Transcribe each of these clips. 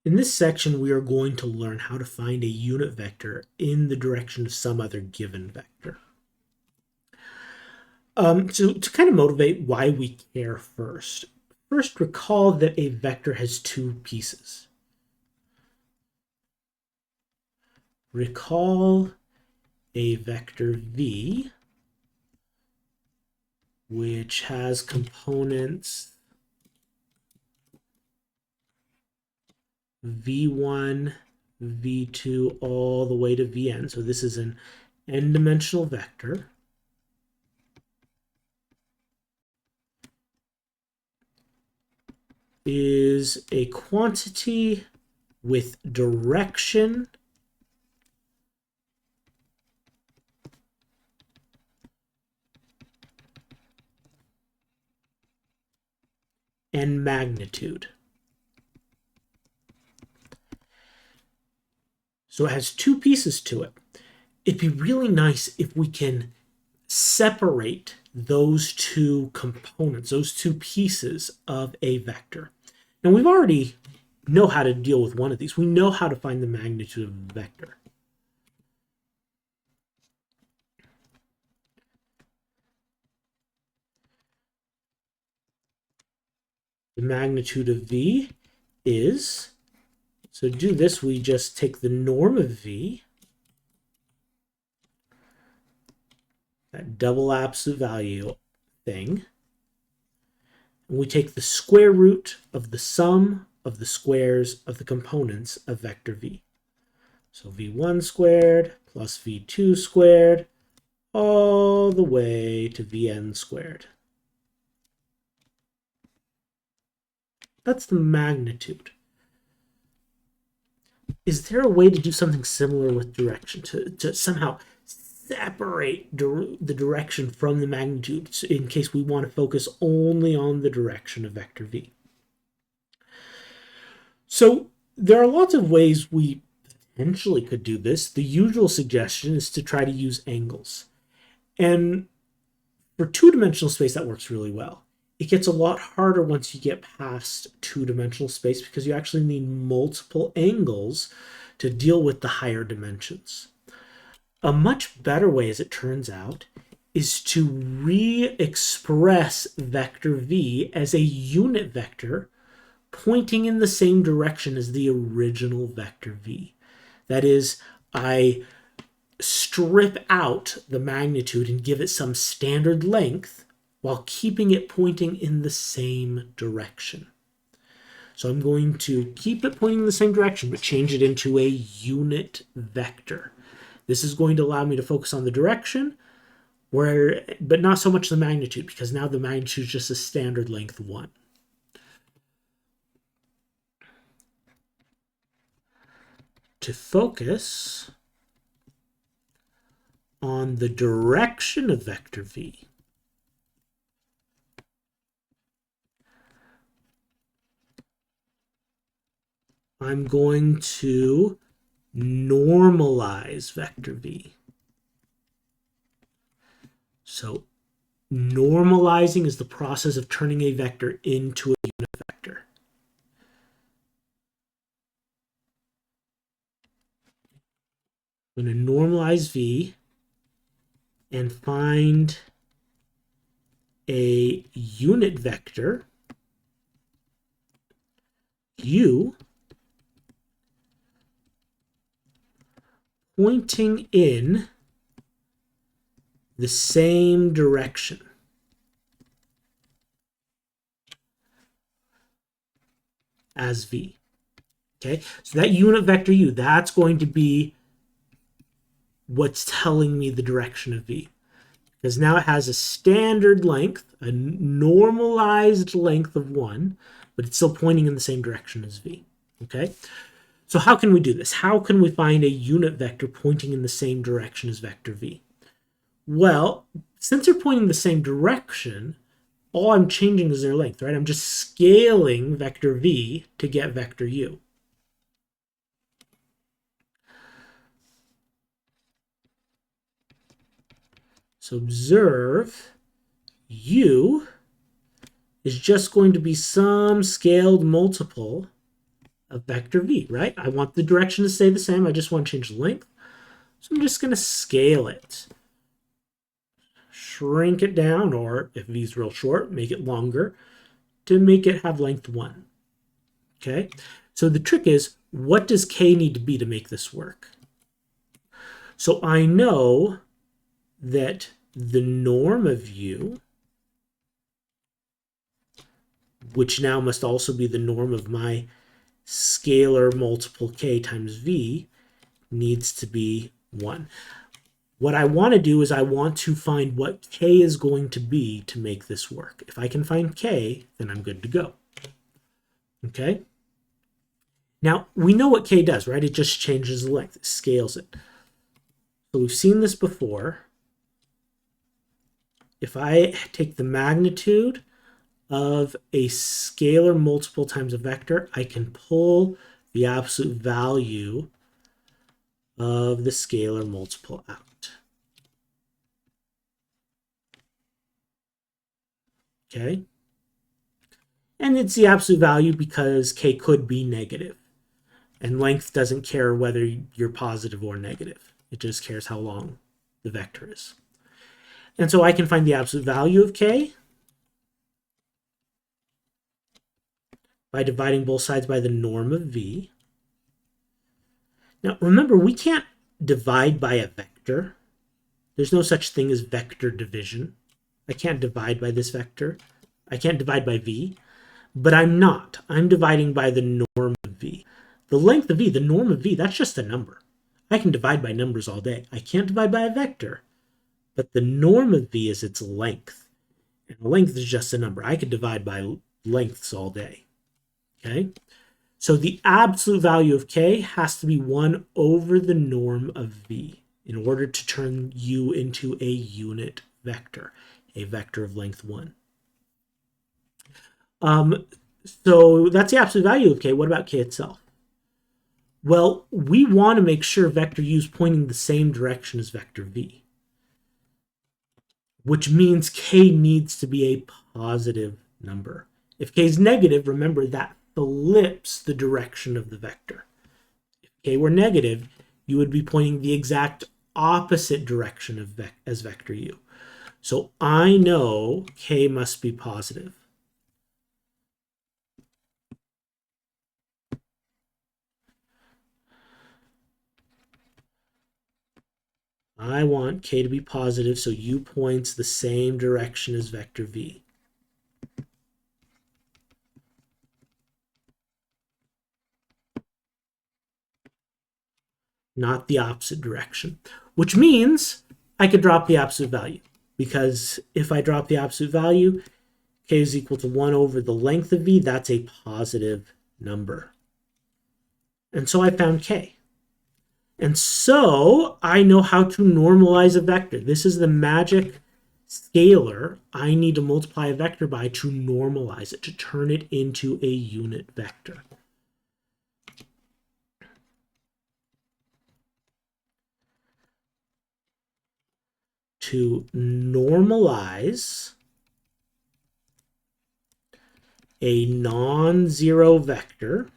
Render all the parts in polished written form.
In this section, we are going to learn how to find a unit vector in the direction of some other given vector. To kind of motivate why we care first recall that a vector has two pieces. Recall a vector v, which has components v1, v2, all the way to vn. So this is an n-dimensional vector. Is a quantity with direction and magnitude. So it has two pieces to it. It'd be really nice if we can separate those two components, those two pieces of a vector. Now we've already know how to deal with one of these. We know how to find the magnitude of a vector. The magnitude of v is, so to do this, we just take the norm of v, that double absolute value thing, and we take the square root of the sum of the squares of the components of vector v. So v1 squared plus v2 squared all the way to vn squared. That's the magnitude. Is there a way to do something similar with direction, to somehow separate the direction from the magnitude in case we want to focus only on the direction of vector v? So there are lots of ways we potentially could do this. The usual suggestion is to try to use angles. And for two-dimensional space, that works really well. It gets a lot harder once you get past two-dimensional space because you actually need multiple angles to deal with the higher dimensions. A much better way, as it turns out, is to re-express vector v as a unit vector pointing in the same direction as the original vector v. That is, I strip out the magnitude and give it some standard length while keeping it pointing in the same direction. So I'm going to keep it pointing in the same direction, but change it into a unit vector. This is going to allow me to focus on the direction, but not so much the magnitude, because now the magnitude is just a standard length 1. To focus on the direction of vector v, I'm going to normalize vector v. So normalizing is the process of turning a vector into a unit vector. I'm going to normalize v and find a unit vector u pointing in the same direction as v. Okay, so that unit vector u, that's going to be what's telling me the direction of v. Because now it has a standard length, a normalized length of 1, but it's still pointing in the same direction as v. Okay? So how can we do this? How can we find a unit vector pointing in the same direction as vector v? Well, since they're pointing in the same direction, all I'm changing is their length, right? I'm just scaling vector v to get vector u. So observe, u is just going to be some scaled multiple of vector v, right? I want the direction to stay the same. I just want to change the length. So I'm just going to scale it. Shrink it down, or if v is real short, make it longer to make it have length 1. Okay? So the trick is, what does k need to be to make this work? So I know that the norm of u, which now must also be the norm of my scalar multiple k times v, needs to be 1. What I want to do is I want to find what k is going to be to make this work. If I can find k, then I'm good to go. Okay? Now, we know what k does, right? It just changes the length. It scales it. So we've seen this before. If I take the magnitude of a scalar multiple times a vector, I can pull the absolute value of the scalar multiple out. Okay? And it's the absolute value because k could be negative. And length doesn't care whether you're positive or negative. It just cares how long the vector is. And so I can find the absolute value of k by dividing both sides by the norm of v. Now, remember, we can't divide by a vector. There's no such thing as vector division. I can't divide by this vector. I can't divide by v, but I'm not. I'm dividing by the norm of v. The length of v, the norm of v, that's just a number. I can divide by numbers all day. I can't divide by a vector, but the norm of v is its length. And length is just a number. I could divide by lengths all day. Okay? So the absolute value of k has to be 1 over the norm of v in order to turn u into a unit vector, a vector of length 1. So that's the absolute value of k. What about k itself? Well, we want to make sure vector u is pointing the same direction as vector v, which means k needs to be a positive number. If k is negative, remember that flips the direction of the vector. If k were negative, you would be pointing the exact opposite direction of as vector u. So I know k must be positive. I want k to be positive, so u points the same direction as vector v. Not the opposite direction, which means I could drop the absolute value, because if I drop the absolute value, k is equal to 1 over the length of v. That's a positive number. And so I found k. And so I know how to normalize a vector. This is the magic scalar I need to multiply a vector by to normalize it, to turn it into a unit vector. To normalize a non-zero vector,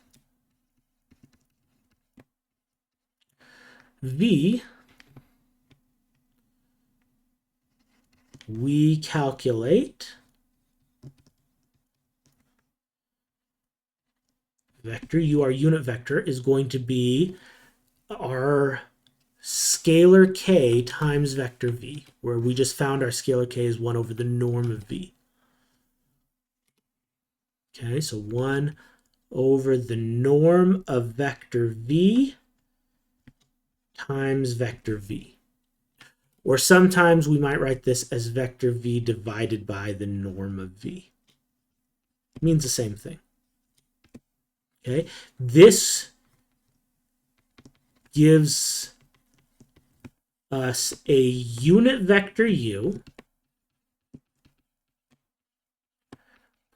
v, we calculate vector u, our unit vector, is going to be our scalar k times vector v, where we just found our scalar k is 1 over the norm of v. Okay, so 1 over the norm of vector v times vector v. Or sometimes we might write this as vector v divided by the norm of v. It means the same thing. Okay, this gives us a unit vector u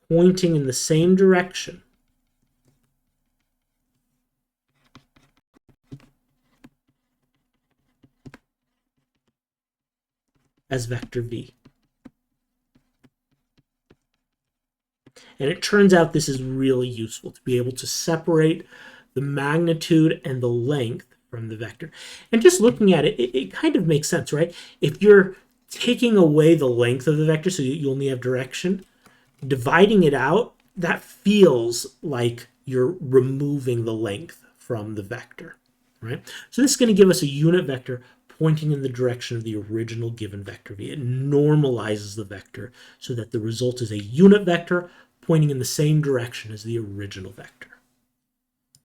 pointing in the same direction as vector v. And it turns out this is really useful to be able to separate the magnitude and the length from the vector. And just looking at it, it kind of makes sense, right? If you're taking away the length of the vector so you only have direction, dividing it out, that feels like you're removing the length from the vector, right? So this is going to give us a unit vector pointing in the direction of the original given vector v. It normalizes the vector so that the result is a unit vector pointing in the same direction as the original vector.